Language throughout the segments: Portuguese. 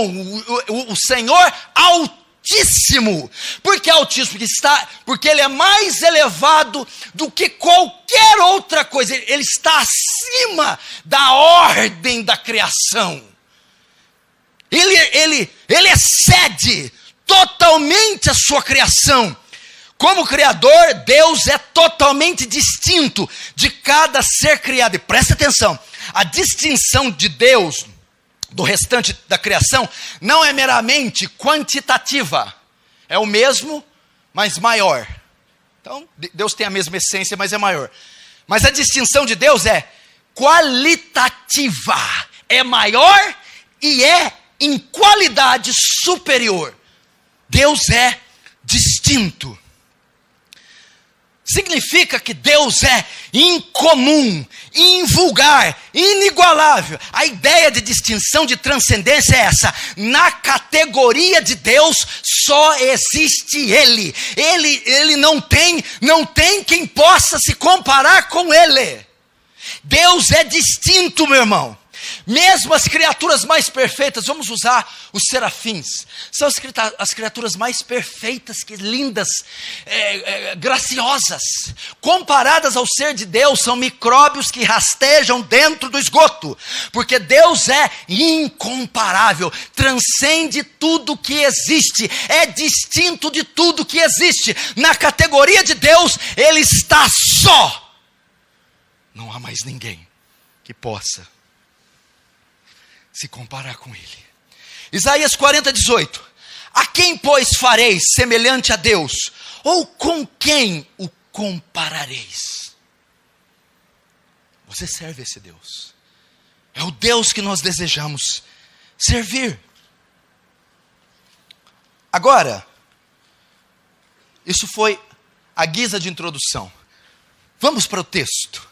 bom, o Senhor Altíssimo. Por que Altíssimo? Porque Ele é mais elevado do que qualquer outra coisa. Ele está acima da ordem da criação. Ele excede totalmente a sua criação. Como Criador, Deus é totalmente distinto de cada ser criado. E presta atenção, a distinção de Deus do restante da criação não é meramente quantitativa. É o mesmo, mas maior. Então, Deus tem a mesma essência, mas é maior. Mas a distinção de Deus é qualitativa. É maior e é em qualidade superior. Deus é distinto. Significa que Deus é incomum, invulgar, inigualável. A ideia de distinção, de transcendência é essa. Na categoria de Deus só existe Ele. Ele não tem quem possa se comparar com Ele. Deus é distinto, meu irmão. Mesmo as criaturas mais perfeitas, vamos usar os serafins, são as criaturas mais perfeitas, lindas, graciosas, comparadas ao ser de Deus, são micróbios que rastejam dentro do esgoto, porque Deus é incomparável, transcende tudo que existe, é distinto de tudo que existe. Na categoria de Deus, Ele está só, não há mais ninguém que possa se comparar com Ele. Isaías 40:18. A quem, pois, fareis semelhante a Deus? Ou com quem o comparareis? Você serve esse Deus. É o Deus que nós desejamos servir. Agora, isso foi a guisa de introdução. Vamos para o texto.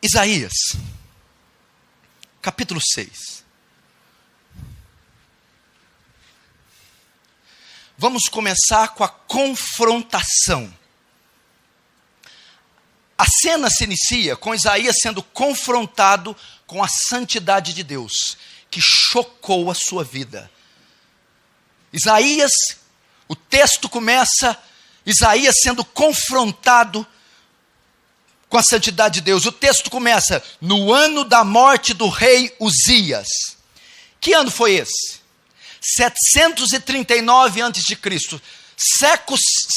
Isaías capítulo 6. Vamos começar com a confrontação. A cena se inicia com Isaías sendo confrontado com a santidade de Deus, que chocou a sua vida. Isaías, o texto começa, Isaías sendo confrontado com a santidade de Deus. O texto começa, no ano da morte do rei Uzias. Que ano foi esse? 739 a.C.,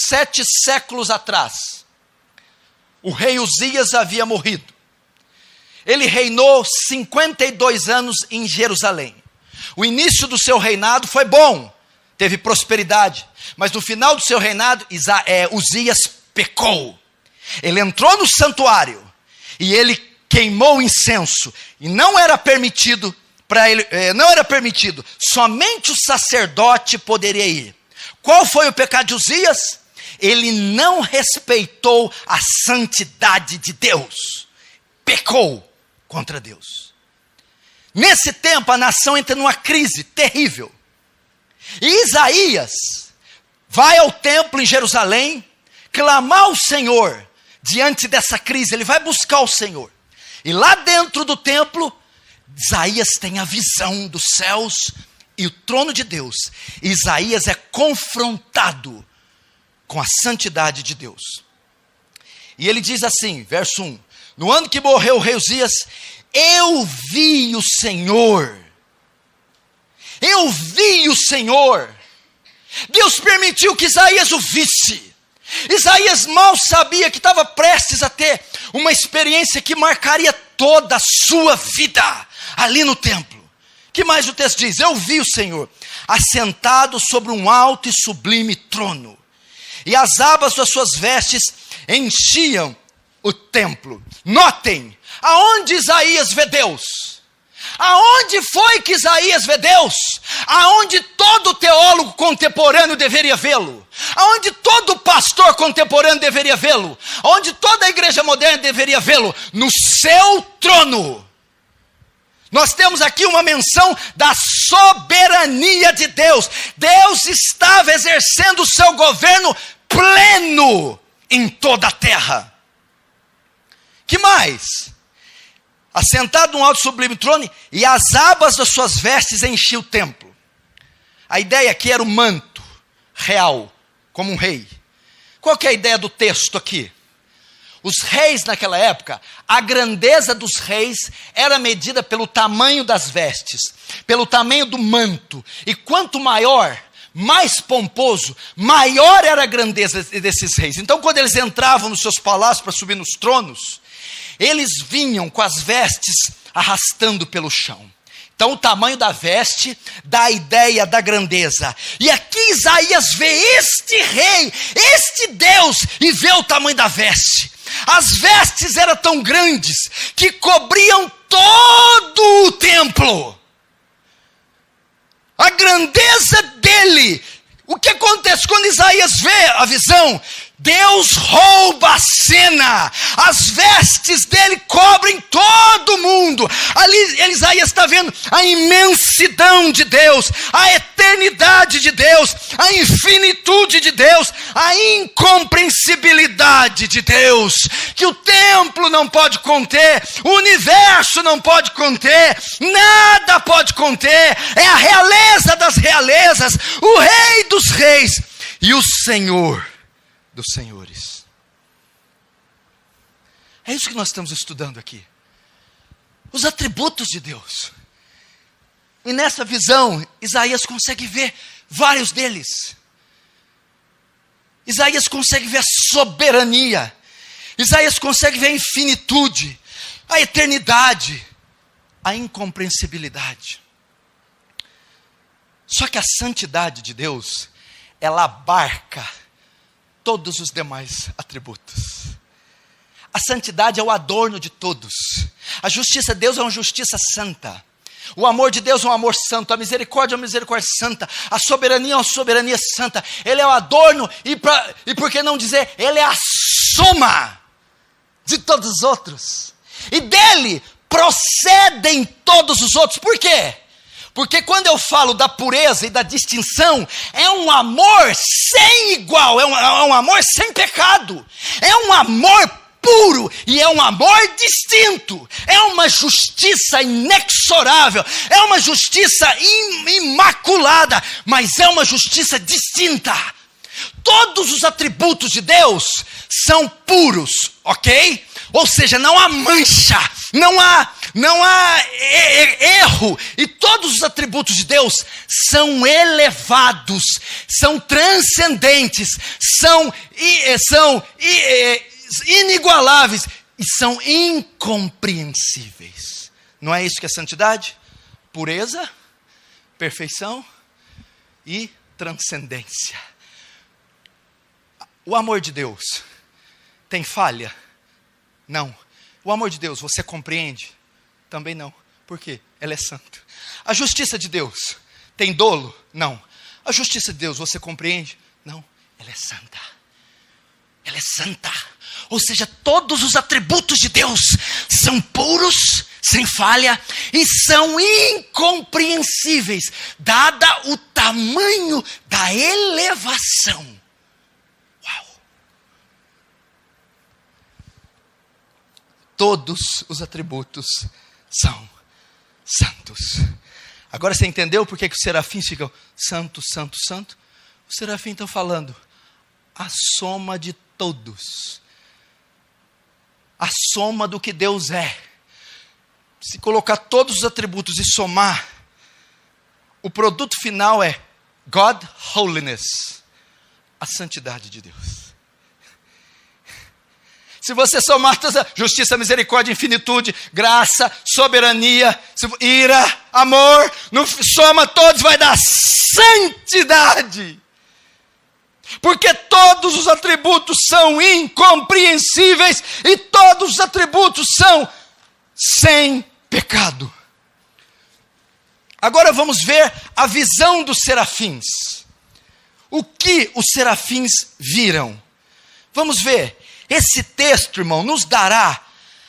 7 séculos atrás. O rei Uzias havia morrido. Ele reinou 52 anos em Jerusalém. O início do seu reinado foi bom, teve prosperidade, mas no final do seu reinado, Uzias pecou. Ele entrou no santuário e ele queimou incenso, e não era permitido para ele, somente o sacerdote poderia ir. Qual foi o pecado de Uzias? Ele não respeitou a santidade de Deus, pecou contra Deus. Nesse tempo a nação entra numa crise terrível, e Isaías vai ao templo em Jerusalém clamar ao Senhor. Diante dessa crise, ele vai buscar o Senhor. E lá dentro do templo, Isaías tem a visão dos céus e o trono de Deus. E Isaías é confrontado com a santidade de Deus. E ele diz assim, verso 1. No ano que morreu o rei Uzias, eu vi o Senhor. Eu vi o Senhor. Deus permitiu que Isaías o visse. Isaías mal sabia que estava prestes a ter uma experiência que marcaria toda a sua vida ali no templo. Que mais o texto diz? Eu vi o Senhor assentado sobre um alto e sublime trono, e as abas das suas vestes enchiam o templo. Notem, aonde Isaías vê Deus? Aonde foi que Isaías vê Deus? Aonde todo teólogo contemporâneo deveria vê-lo? Aonde todo pastor contemporâneo deveria vê-lo? Aonde toda a igreja moderna deveria vê-lo? No seu trono. Nós temos aqui uma menção da soberania de Deus. Deus estava exercendo o seu governo pleno em toda a terra. Que mais? assentado num alto e sublime trono, e as abas das suas vestes enchiam o templo. A ideia aqui era o manto real, como um rei. Qual que é a ideia do texto aqui? Os reis naquela época, a grandeza dos reis era medida pelo tamanho das vestes, pelo tamanho do manto. E quanto maior, mais pomposo, maior era a grandeza desses reis. Então, quando eles entravam nos seus palácios para subir nos tronos, eles vinham com as vestes arrastando pelo chão. Então, o tamanho da veste dá a ideia da grandeza. E aqui Isaías vê este rei, este Deus, e vê o tamanho da veste. As vestes eram tão grandes que cobriam todo o templo. A grandeza dele. O que acontece quando Isaías vê a visão? Deus rouba a cena, as vestes dele cobrem todo mundo. Ali Isaías está vendo a imensidão de Deus, a eternidade de Deus, a infinitude de Deus, a incompreensibilidade de Deus, que o templo não pode conter, o universo não pode conter, nada pode conter. É a realeza das realezas, o rei dos reis e o Senhor dos senhores. É isso que nós estamos estudando aqui. Os atributos de Deus. E nessa visão, Isaías consegue ver vários deles. Isaías consegue ver a soberania. Isaías consegue ver a infinitude, a eternidade, a incompreensibilidade. Só que a santidade de Deus, ela abarca todos os demais atributos. A santidade é o adorno de todos. A justiça de Deus é uma justiça santa. O amor de Deus é um amor santo. A misericórdia é uma misericórdia santa. A soberania é uma soberania santa. Ele é o adorno e por que não dizer, ele é a soma de todos os outros. E dele procedem todos os outros. Por quê? Porque quando eu falo da pureza e da distinção, é um amor sem igual, é um amor sem pecado, é um amor puro e é um amor distinto, é uma justiça inexorável, é uma justiça imaculada, mas é uma justiça distinta. Todos os atributos de Deus são puros, ok? Ou seja, não há mancha, não há erro, e todos os atributos de Deus são elevados, são transcendentes, são inigualáveis e são incompreensíveis. Não é isso que é santidade? Pureza, perfeição e transcendência. O amor de Deus tem falha? Não. O amor de Deus, você compreende? Também não. Por quê? Ele é santo. A justiça de Deus tem dolo? Não. A justiça de Deus, você compreende? Não. Ela é santa. Ela é santa. Ou seja, todos os atributos de Deus são puros, sem falha, e são incompreensíveis, dada o tamanho da elevação. Todos os atributos são santos. Agora você entendeu por que os serafins ficam santo, santo, santo? Os serafins estão falando a soma de todos. A soma do que Deus é. Se colocar todos os atributos e somar, o produto final é God Holiness, a santidade de Deus. Se você somar toda justiça, misericórdia, infinitude, graça, soberania, ira, amor, soma todos, vai dar santidade. Porque todos os atributos são incompreensíveis e todos os atributos são sem pecado. Agora vamos ver a visão dos serafins. O que os serafins viram? Vamos ver. Esse texto, irmão, nos dará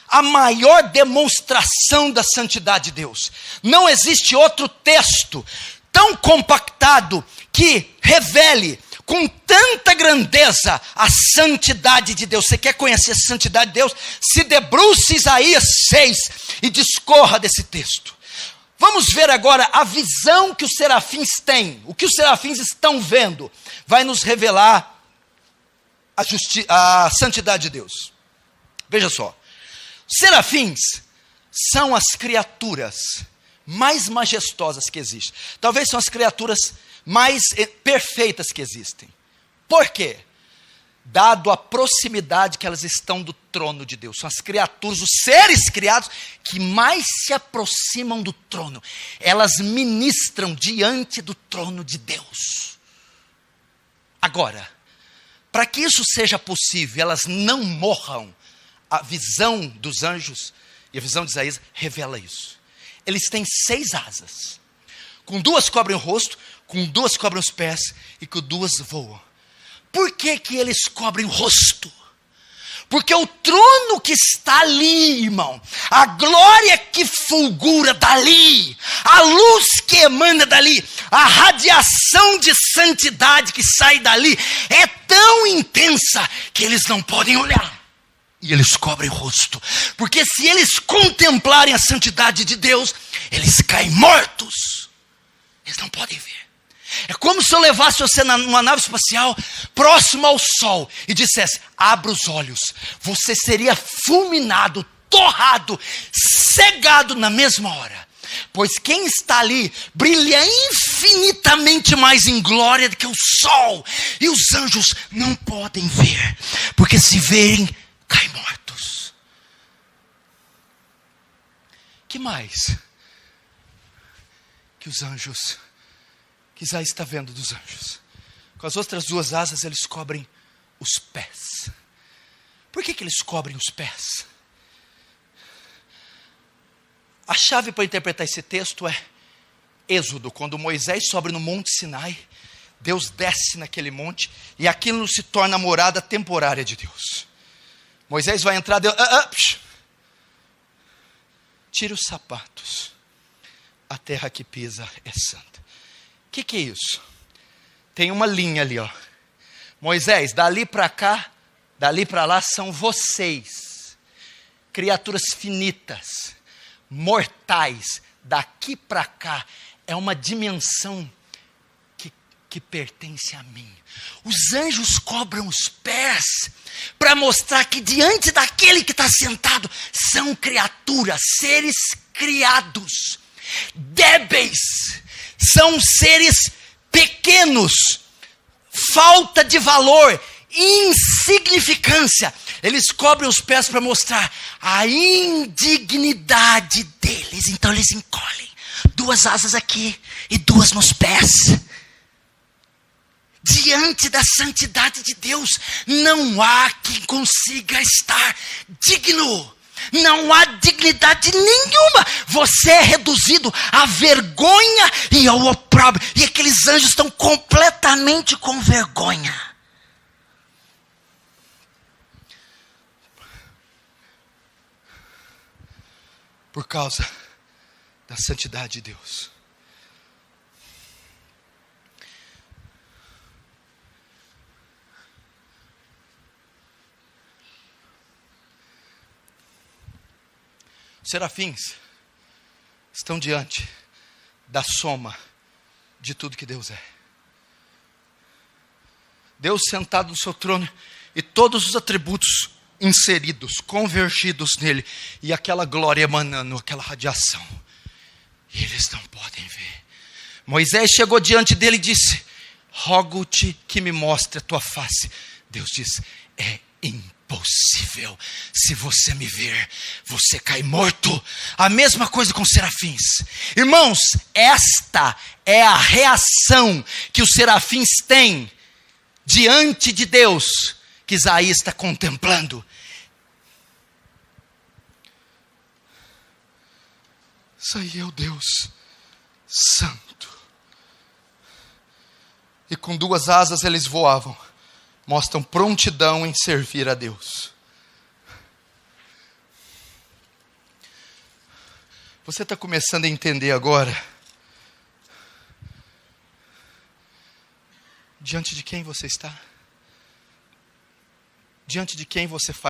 a maior demonstração da santidade de Deus. Não existe outro texto tão compactado que revele com tanta grandeza a santidade de Deus. Você quer conhecer a santidade de Deus? Se debruce Isaías 6 e discorra desse texto. Vamos ver agora a visão que os serafins têm. O que os serafins estão vendo vai nos revelar a santidade de Deus. Veja só. Os serafins são as criaturas mais majestosas que existem. Talvez são as criaturas mais perfeitas que existem. Por quê? Dado a proximidade que elas estão do trono de Deus. São as criaturas, os seres criados que mais se aproximam do trono. Elas ministram diante do trono de Deus. Agora, para que isso seja possível, elas não morram. A visão dos anjos e a visão de Isaías revela isso. Eles têm 6 asas. Com 2 cobrem o rosto, com 2 cobrem os pés e com 2 voam. Por que que eles cobrem o rosto? Porque o trono que está ali, irmão, a glória que fulgura dali, a luz que emana dali, a radiação de santidade que sai dali, é tão intensa que eles não podem olhar. E eles cobrem o rosto. Porque se eles contemplarem a santidade de Deus, eles caem mortos. Eles não podem ver. É como se eu levasse você numa nave espacial próximo ao sol e dissesse: abra os olhos. Você seria fulminado, torrado, cegado na mesma hora. Pois quem está ali brilha infinitamente mais em glória do que o sol. E os anjos não podem ver, porque se verem, caem mortos. Que mais que os anjos, que Isaías está vendo dos anjos? Com as outras 2 asas eles cobrem os pés. Por que que eles cobrem os pés? A chave para interpretar esse texto é Êxodo, quando Moisés sobe no Monte Sinai, Deus desce naquele monte e aquilo se torna a morada temporária de Deus. Moisés vai entrar, Deus, tira os sapatos, a terra que pisa é santa. O que é isso? Tem uma linha ali, ó. Moisés, dali para cá, dali para lá são vocês, criaturas finitas, mortais. Daqui para cá é uma dimensão que pertence a mim. Os anjos cobram os pés para mostrar que diante daquele que está sentado são criaturas, seres criados, débeis, são seres pequenos, falta de valor, insignificância. Eles cobrem os pés para mostrar a indignidade deles. Então eles encolhem 2 asas aqui e 2 nos pés. Diante da santidade de Deus, não há quem consiga estar digno. Não há dignidade nenhuma. Você é reduzido à vergonha e ao opróbrio. E aqueles anjos estão completamente com vergonha. Por causa da santidade de Deus. Os serafins estão diante da soma de tudo que Deus é. Deus sentado no seu trono e todos os atributos inseridos, convergidos nele, e aquela glória emanando, aquela radiação. E eles não podem ver. Moisés chegou diante dele e disse: rogo-te que me mostre a tua face. Deus diz: é impossível. Se você me ver, você cai morto. A mesma coisa com os serafins. Irmãos, esta é a reação que os serafins têm diante de Deus, que Isaías está contemplando. Isso aí é o Deus Santo. E com 2 asas eles voavam. Mostram prontidão em servir a Deus. Você está começando a entender agora Diante de quem você está? Diante de quem você faz